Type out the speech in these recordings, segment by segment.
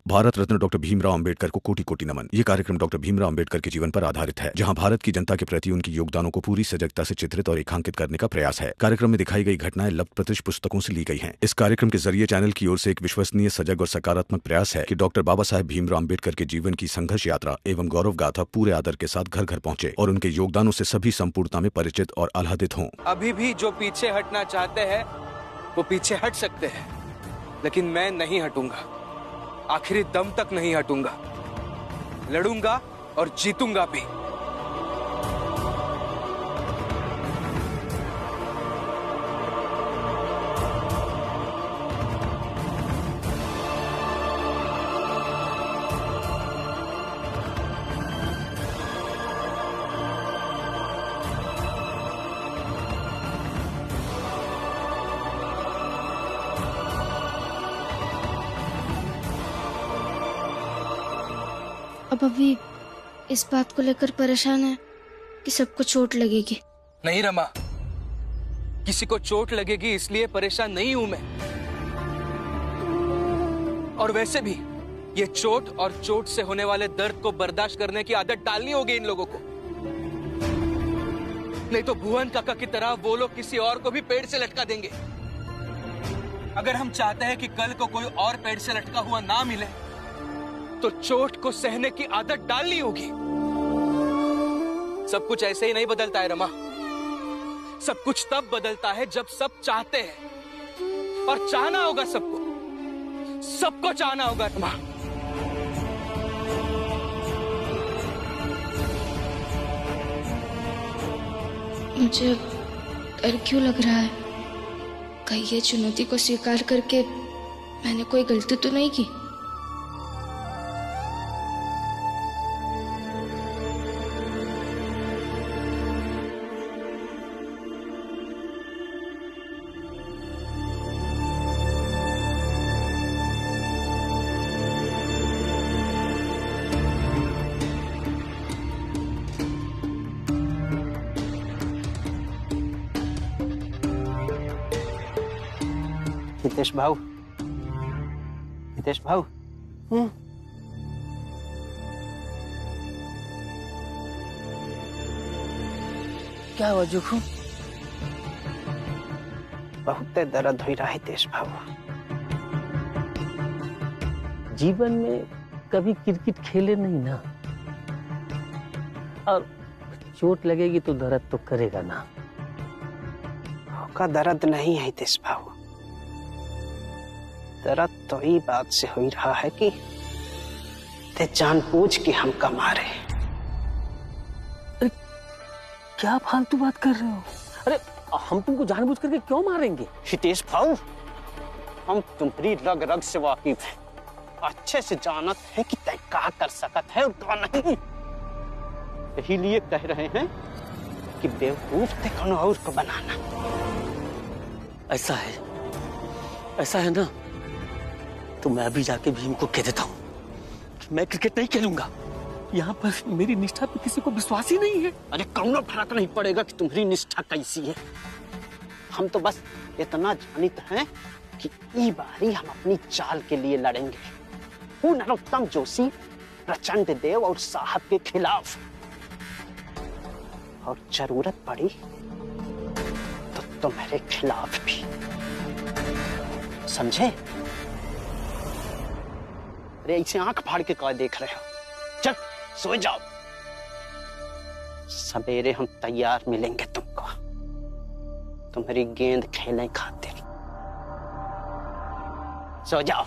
Bharat Ratna doctor Bhimrao Ambedkar को कोटि कोटि नमन। ये कार्यक्रम डॉक्टर भीमराव अंबेडकर के जीवन पर आधारित है, जहां भारत की जनता के प्रति उनके योगदानों को पूरी सजगता से चित्रित और रेखांकित करने का प्रयास है। कार्यक्रम में दिखाई गई घटनाएं लब्ध प्रतिष्ठ पुस्तकों से ली गई हैं। इस कार्यक्रम के जरिए चैनल की ओर से एक विश्वसनीय, सजग और सकारात्मक प्रयास है कि डॉक्टर बाबा साहेब भीमराव अंबेडकर के जीवन की संघर्ष यात्रा एवं गौरव गाथा पूरे आदर के साथ घर घर पहुंचे और उनके योगदानों से सभी संपूर्णता में परिचित और आह्लादित हों। अभी भी जो पीछे हटना चाहते हैं वो पीछे हट सकते हैं, लेकिन मैं नहीं हटूंगा, आखिरी दम तक नहीं हटूंगा, लड़ूंगा और जीतूंगा भी। अब अभी इस बात को लेकर परेशान है कि सबको चोट लगेगी। नहीं रमा, किसी को चोट लगेगी इसलिए परेशान नहीं हूं मैं। और वैसे भी ये चोट और चोट से होने वाले दर्द को बर्दाश्त करने की आदत डालनी होगी इन लोगों को, नहीं तो भुवन काका की तरह वो लोग किसी और को भी पेड़ से लटका देंगे। अगर हम चाहते हैं कि कल को कोई और पेड़ से लटका हुआ ना मिले तो चोट को सहने की आदत डालनी होगी। सब कुछ ऐसे ही नहीं बदलता है रमा, सब कुछ तब बदलता है जब सब चाहते हैं, और चाहना होगा सबको, सबको चाहना होगा रमा। मुझे डर क्यों लग रहा है? कहीं ये चुनौती को स्वीकार करके मैंने कोई गलती तो नहीं की? हितेश भाऊ, हितेश भाऊ, क्या हुआ जुखू? बहुत दर्द हो रहा है हितेश भाऊ। जीवन में कभी क्रिकेट खेले नहीं ना, और चोट लगेगी तो दर्द तो करेगा ना। का दर्द नहीं है हितेश भाऊ, दर्द तो ये बात से हो रहा है कि ते जानबूझ के हमका मारे। अरे क्या फालतू बात कर रहे हो? अरे हम तुमको जानबूझ करके क्यों मारेंगे? हितेश भाऊ, हम तुम्हारी रग रग से वाकिफ हैं, अच्छे से जानत है कि तय क्या कर सकत है और क्या नहीं। यही लिए कह रहे हैं कि बेवकूफ ते कौन और को बनाना। ऐसा है, ऐसा है ना, तो मैं अभी जाके भीम को कह देता हूँ कि मैं क्रिकेट नहीं खेलूंगा। यहाँ पर मेरी निष्ठा पे किसी को विश्वास ही नहीं है। अरे कौनो फर्क नहीं पड़ेगा कि तुम्हारी निष्ठा कैसी है। हम तो बस इतना जानित हैं कि ई बारी हम अपनी चाल के लिए लड़ेंगे, वो नरोत्तम जोशी, प्रचंड देव और साहब के खिलाफ, और जरूरत पड़ी तो तुम्हारे खिलाफ भी, समझे? अरे ऐसे आंख फाड़ के क्या देख रहे हो? चल सो जाओ, सवेरे हम तैयार मिलेंगे तुमको, तुम्हारी गेंद खेलने खातिर। सो जाओ।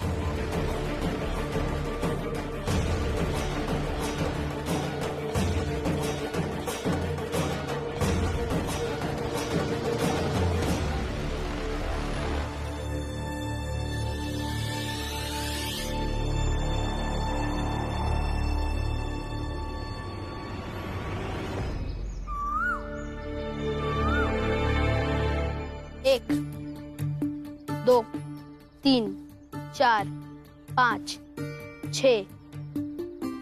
एक, दो, तीन, चार, 5, 6,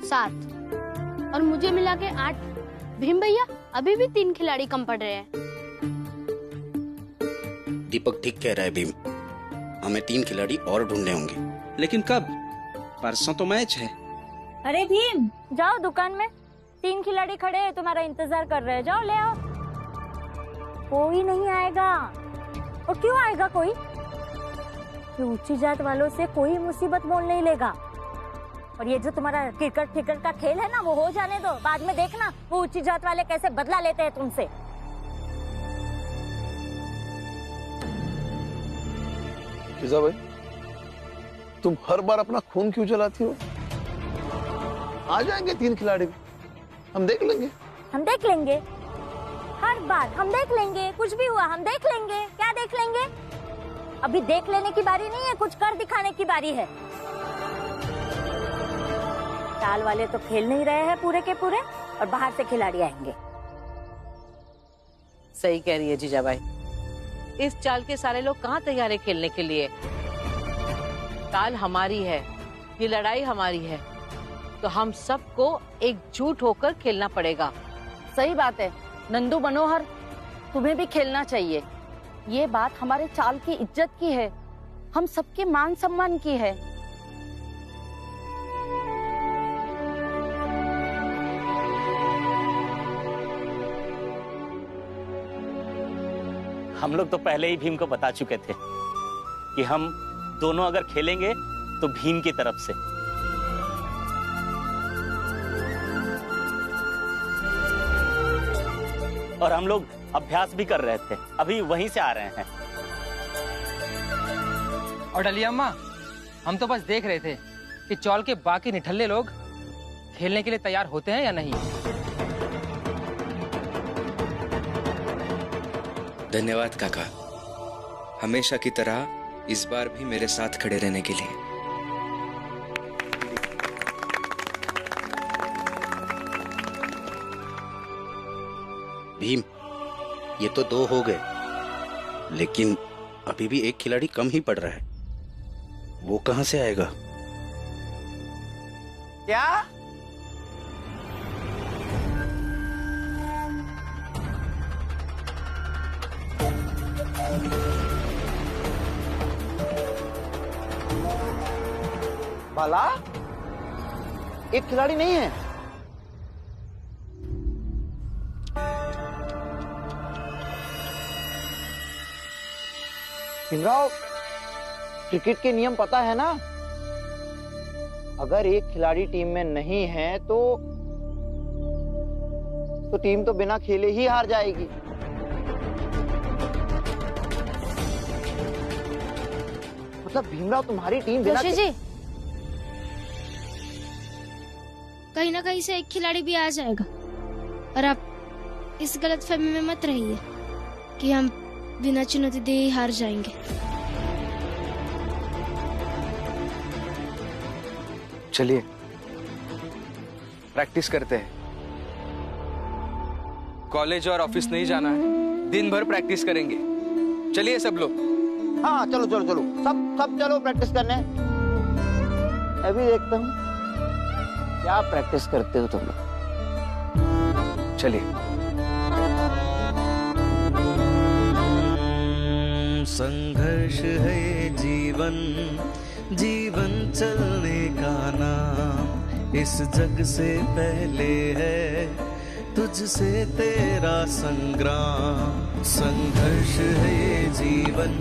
7 और मुझे मिला के 8। भीम भैया अभी भी 3 खिलाड़ी कम पड़ रहे हैं। दीपक ठीक कह रहा है भीम, हमें 3 खिलाड़ी और ढूंढने होंगे। लेकिन कब? परसों तो मैच है। अरे भीम, जाओ दुकान में, 3 खिलाड़ी खड़े हैं, तुम्हारा इंतजार कर रहे हैं, जाओ ले आओ। कोई नहीं आएगा। और क्यों आएगा कोई? ऊंची जात वालों से कोई मुसीबत मोल नहीं लेगा। और ये जो तुम्हारा क्रिकेट फिकेट का खेल है ना, वो हो जाने दो, बाद में देखना वो ऊंची जात वाले कैसे बदला लेते हैं तुमसे। फिजा भाई, तुम हर बार अपना खून क्यों जलाती हो? आ जाएंगे 3 खिलाड़ी भी, हम देख लेंगे। हम देख लेंगे, हर बार हम देख लेंगे, कुछ भी हुआ हम देख लेंगे। क्या देख लेंगे? अभी देख लेने की बारी नहीं है, कुछ कर दिखाने की बारी है। चाल वाले तो खेल नहीं रहे हैं पूरे के पूरे, और बाहर से खिलाड़ी आएंगे। सही कह रही है जीजाबाई, इस चाल के सारे लोग कहाँ तैयार है खेलने के लिए। चाल हमारी है, ये लड़ाई हमारी है, तो हम सबको एकजुट होकर खेलना पड़ेगा। सही बात है नंदू मनोहर, तुम्हें भी खेलना चाहिए। ये बात हमारे चाल की इज्जत की है, हम सबके मान सम्मान की है। हम लोग तो पहले ही भीम को बता चुके थे कि हम दोनों अगर खेलेंगे तो भीम की तरफ से। और हम लोग अभ्यास भी कर रहे थे, अभी वहीं से आ रहे हैं। और डलिया अम्मा, हम तो बस देख रहे थे कि चौल के बाकी निठल्ले लोग खेलने के लिए तैयार होते हैं या नहीं। धन्यवाद काका, हमेशा की तरह इस बार भी मेरे साथ खड़े रहने के लिए। भीम, ये तो 2 हो गए, लेकिन अभी भी एक खिलाड़ी कम ही पड़ रहा है। वो कहां से आएगा? क्या? बाला, एक खिलाड़ी नहीं है। भीमराव, क्रिकेट के नियम पता है ना? अगर एक खिलाड़ी टीम में नहीं है तो टीम तो बिना खेले ही हार जाएगी। मतलब भीमराव, तुम्हारी टीम बिना जी, कहीं ना कहीं से एक खिलाड़ी भी आ जाएगा, और आप इस गलतफहमी में मत रहिए कि हम बिना चुनौती दिए ही हार जाएंगे। चलिए प्रैक्टिस करते हैं। कॉलेज और ऑफिस नहीं जाना है, दिन भर प्रैक्टिस करेंगे। चलिए सब लोग। हाँ चलो चलो चलो, सब चलो प्रैक्टिस करने। अभी देखता हूँ क्या प्रैक्टिस करते हो तुम लोग। चलिए। संघर्ष है जीवन, जीवन चलने का नाम। इस जग से पहले है तुझसे तेरा संग्राम। संघर्ष है जीवन,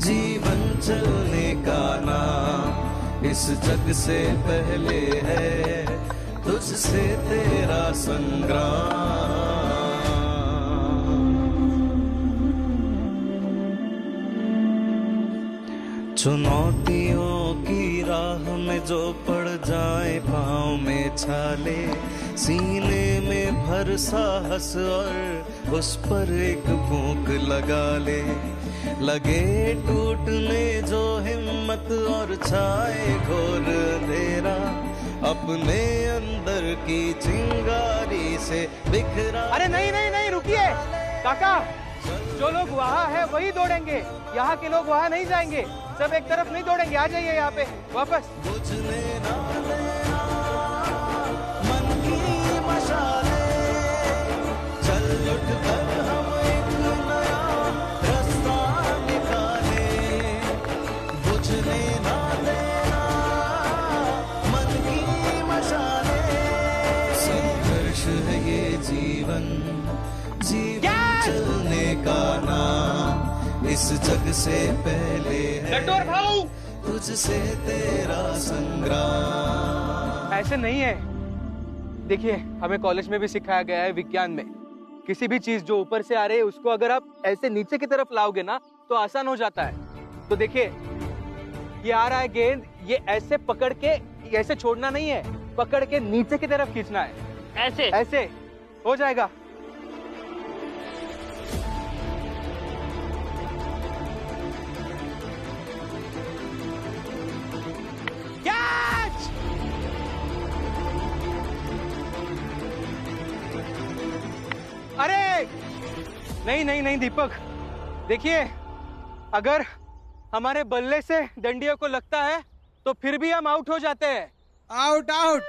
जीवन चलने का नाम। इस जग से पहले है तुझसे तेरा संग्राम। चुनौतियों की राह में जो पड़ जाए पाँव में छाले, सीने में भर साहस और उस पर एक फूंक लगा ले। लगे टूटने जो हिम्मत और छाए घोर अंधेरा, अपने अंदर की चिंगारी से बिखरा। अरे नहीं नहीं नहीं, रुकिए काका, जो लोग वहाँ है वही दौड़ेंगे, यहाँ के लोग वहाँ नहीं जाएंगे। सब एक तरफ नहीं दौड़ेंगे, आ जाइए यहाँ पे वापस। बुझने ना देना मन की मशाले, चल उठ कर हम एक नया रास्ता निकाले। बुझने ना देना इस जग से पहले है भाऊ तुझसे तेरा संग्राम। ऐसे नहीं है। देखिए, हमें कॉलेज में भी सिखाया गया है, विज्ञान में, किसी भी चीज जो ऊपर से आ रही है उसको अगर आप ऐसे नीचे की तरफ लाओगे ना तो आसान हो जाता है। तो देखिए, ये आ रहा है गेंद, ये ऐसे पकड़ के ऐसे छोड़ना नहीं है, पकड़ के नीचे की तरफ खींचना है। ऐसे ऐसे हो जाएगा। कैच! अरे नहीं नहीं नहीं दीपक, देखिए, अगर हमारे बल्ले से डंडियों को लगता है तो फिर भी हम आउट हो जाते हैं। Out out.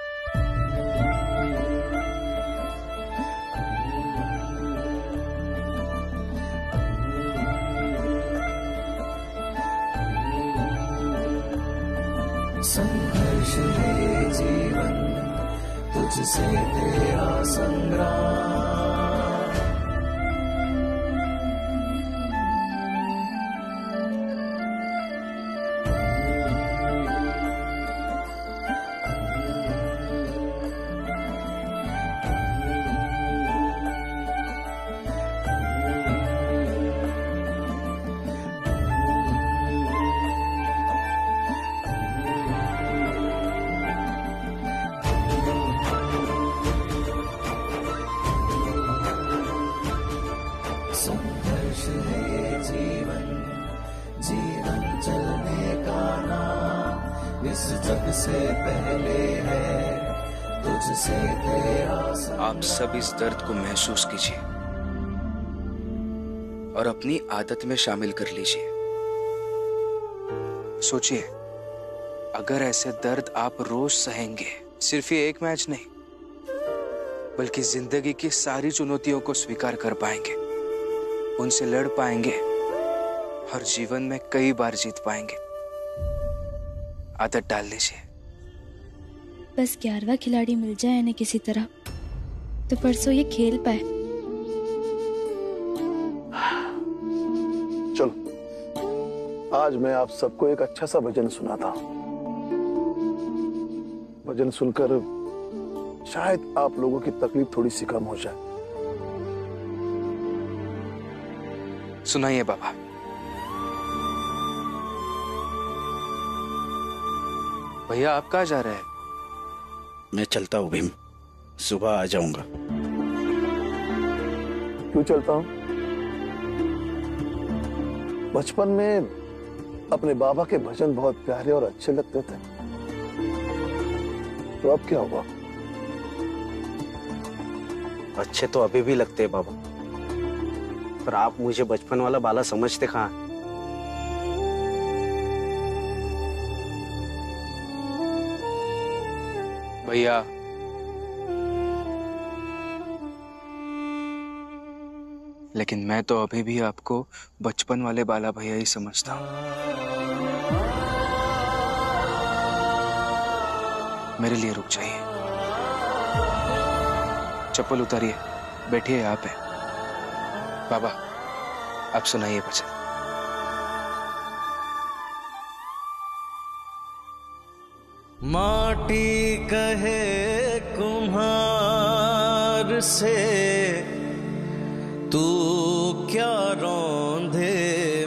संघर्ष है जीवन तुझसे तेरा संग्राम। संघर्ष है जीवन, जीवन चलने का नाम, इस जग से पहले है तुझसे तेरा संग्राम। आप सब इस दर्द को महसूस कीजिए और अपनी आदत में शामिल कर लीजिए। सोचिए, अगर ऐसे दर्द आप रोज सहेंगे, सिर्फ ये एक मैच नहीं बल्कि जिंदगी की सारी चुनौतियों को स्वीकार कर पाएंगे, उनसे लड़ पाएंगे और जीवन में कई बार जीत पाएंगे। आदत डाल लीजिए। बस 11वां खिलाड़ी मिल जाए ना किसी तरह, तो परसों ये खेल पाए। चलो, आज मैं आप सबको एक अच्छा सा भजन सुनाता हूं। भजन सुनकर शायद आप लोगों की तकलीफ थोड़ी सी कम हो जाए। सुनाइए बाबा। भैया, आप कहाँ जा रहे हैं? मैं चलता हूँ भीम, सुबह आ जाऊंगा। क्यों चलता हूं? बचपन में अपने बाबा के भजन बहुत प्यारे और अच्छे लगते थे, तो अब क्या हुआ? अच्छे तो अभी भी लगते हैं बाबा, पर आप मुझे बचपन वाला बाला समझते कहाँ हैं? भैया, लेकिन मैं तो अभी भी आपको बचपन वाले बाला भैया ही समझता हूं। मेरे लिए रुक जाइए, चप्पल उतारिए, बैठिए यहाँ पे। बाबा, आप सुनाइए भजन। माटी कहे कुम्हार से तू क्या रौंदे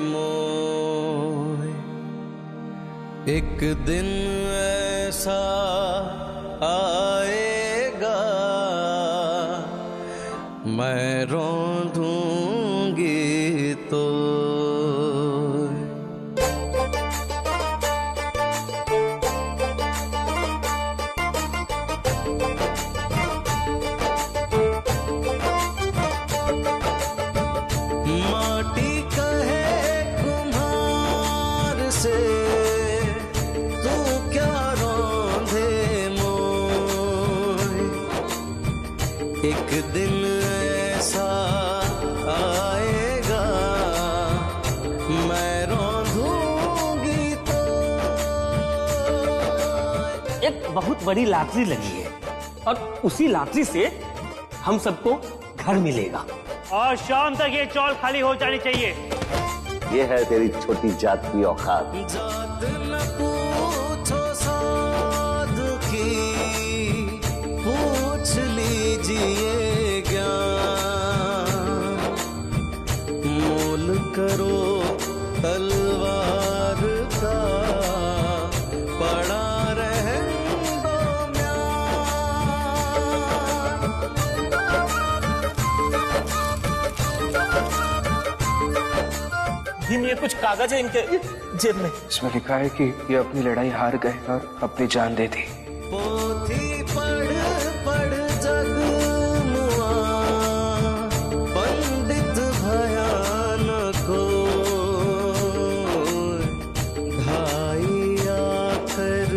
मोय, एक दिन ऐसा आएगा मैं रौंदूंगी तो। एक दिन ऐसा आएगा मैं रौंदूंगी तो। एक बहुत बड़ी लॉटरी लगी है और उसी लॉटरी से हम सबको घर मिलेगा। और शाम तक ये चौल खाली हो जानी चाहिए। ये है तेरी छोटी जात की औकात। जात न पूछो साधु की, पूछ लीजिए ज्ञान। मोल करो तलवार का, पड़ा रहे दो म्यान। भीम, ये कुछ कागज है इनके जेब में। इसमें लिखा है कि ये अपनी लड़ाई हार गए और अपनी जान दे दी। पोथी पढ़ पढ़ जग मुआ, पंडित भयान को। ढाई आखर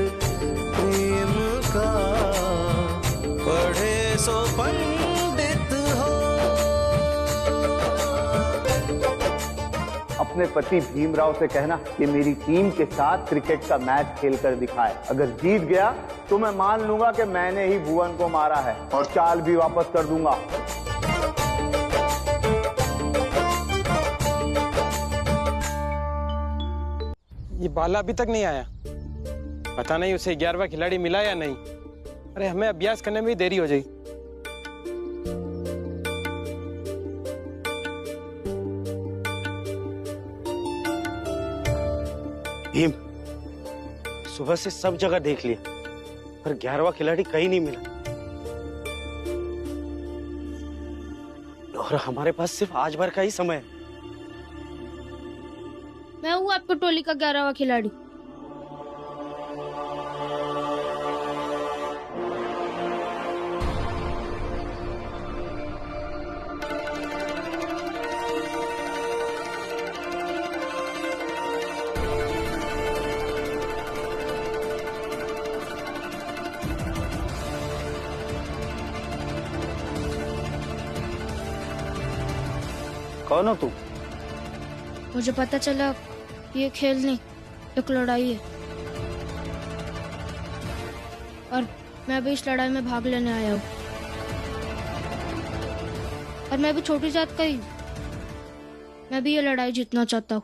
प्रेम का, पढ़े सो पंडित हो। अपने पति भीमराव से कहना कि मेरी टीम के साथ क्रिकेट का मैच खेलकर दिखाए। अगर जीत गया तो मैं मान लूंगा कि मैंने ही भुवन को मारा है और चाल भी वापस कर दूंगा। ये बाला अभी तक नहीं आया। पता नहीं उसे 11वां खिलाड़ी मिला या नहीं। अरे हमें अभ्यास करने में भी देरी हो जाएगी। भीम, सुबह से सब जगह देख लिया पर 11वां खिलाड़ी कहीं नहीं मिला। और हमारे पास सिर्फ आज भर का ही समय है। मैं हूँ आपको टोली का 11वां खिलाड़ी। कौन हो तू? मुझे पता चला ये खेल नहीं, एक लड़ाई है और मैं भी इस लड़ाई में भाग लेने आया हूँ। और मैं भी छोटी जात का ही, मैं भी ये लड़ाई जीतना चाहता हूँ।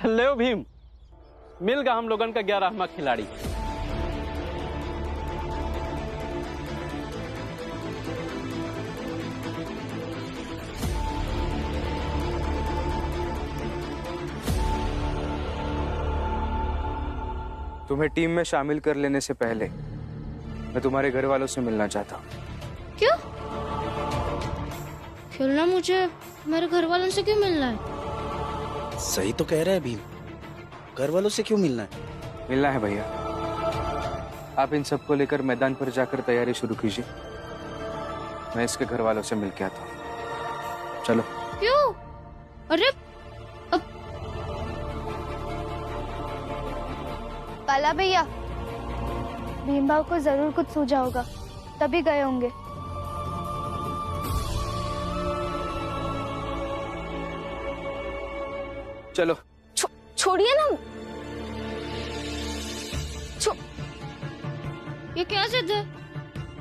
हेलो भीम, मिल गया हम लोगन का 11वां खिलाड़ी। तुम्हें टीम में शामिल कर लेने से पहले मैं तुम्हारे घर वालों से मिलना चाहता हूँ। क्यों? खेलना मुझे मेरे घर वालों से क्यों मिलना है? सही तो कह रहा है भीम, घर वालों से क्यों मिलना है? मिलना है भैया। आप इन सबको लेकर मैदान पर जाकर तैयारी शुरू कीजिए। मैं इसके घर वालों से मिल के आता हूँ। चलो। क्यों? अरे काला भैया, भीमभाव को जरूर कुछ सूझा होगा, तभी गए होंगे। चलो। छोड़िए ना। ये क्या जिद है?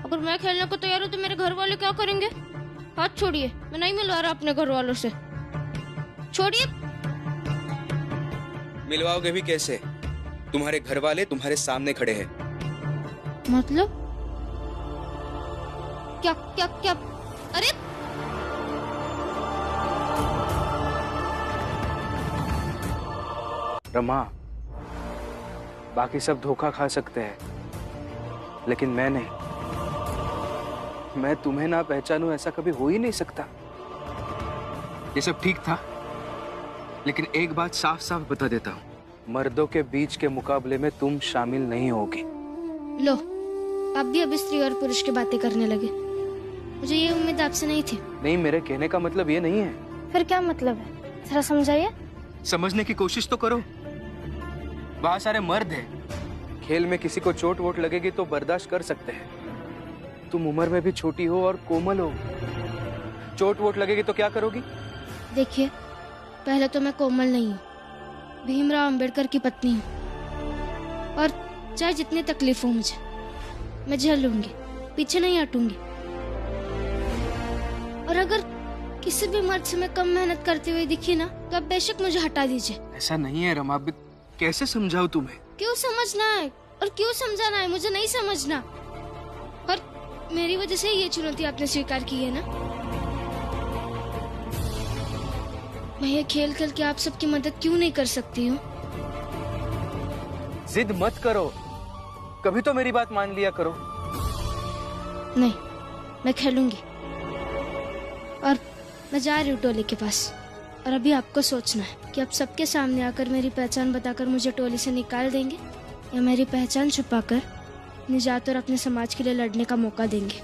अगर मैं खेलने को तैयार हूँ तो मेरे घर वाले क्या करेंगे? हाथ छोड़िए, मैं नहीं मिलवा रहा अपने घर वालों से। छोड़िए। मिलवाओगे भी कैसे? तुम्हारे घर वाले तुम्हारे सामने खड़े हैं। मतलब? क्या क्या क्या? अरे रमा, बाकी सब धोखा खा सकते हैं लेकिन मैं नहीं। मैं तुम्हें ना पहचानूं ऐसा कभी हो ही नहीं सकता। ये सब ठीक था, लेकिन एक बात साफ साफ बता देता हूँ, मर्दों के बीच के मुकाबले में तुम शामिल नहीं होगी। लो, आप भी अब स्त्री और पुरुष की बातें करने लगे। मुझे ये उम्मीद आपसे नहीं थी। नहीं, मेरे कहने का मतलब ये नहीं है। फिर क्या मतलब है? जरा समझाइए। समझने की कोशिश तो करो। वहाँ सारे मर्द हैं। खेल में किसी को चोट वोट लगेगी तो बर्दाश्त कर सकते हैं। तुम उम्र में भी छोटी हो और कोमल हो, चोट वोट लगेगी तो क्या करोगी? देखिए, पहले तो मैं कोमल नहीं हूँ, भीमराव अंबेडकर की पत्नी हूँ और चाहे जितनी तकलीफ हो मुझे, मैं झेल लूंगी, पीछे नहीं हटूंगी। और अगर किसी भी मर्द से मैं कम मेहनत करते हुए दिखी ना तो आप बेशक मुझे हटा दीजिए। ऐसा नहीं है रमा, कैसे समझाऊं तुम्हें? क्यों समझना है और क्यों समझाना है, मुझे नहीं समझना। और मेरी वजह से ये चुनौती आपने स्वीकार की है ना। मैं ये खेल खेल के आप सबकी मदद क्यों नहीं कर सकती हूँ? जिद मत करो, कभी तो मेरी बात मान लिया करो। नहीं, मैं खेलूंगी और मैं जा रही हूँ टोली के पास। और अभी आपको सोचना है कि आप सबके सामने आकर मेरी पहचान बताकर मुझे टोली से निकाल देंगे या मेरी पहचान छुपाकर निजात और अपने समाज के लिए लड़ने का मौका देंगे।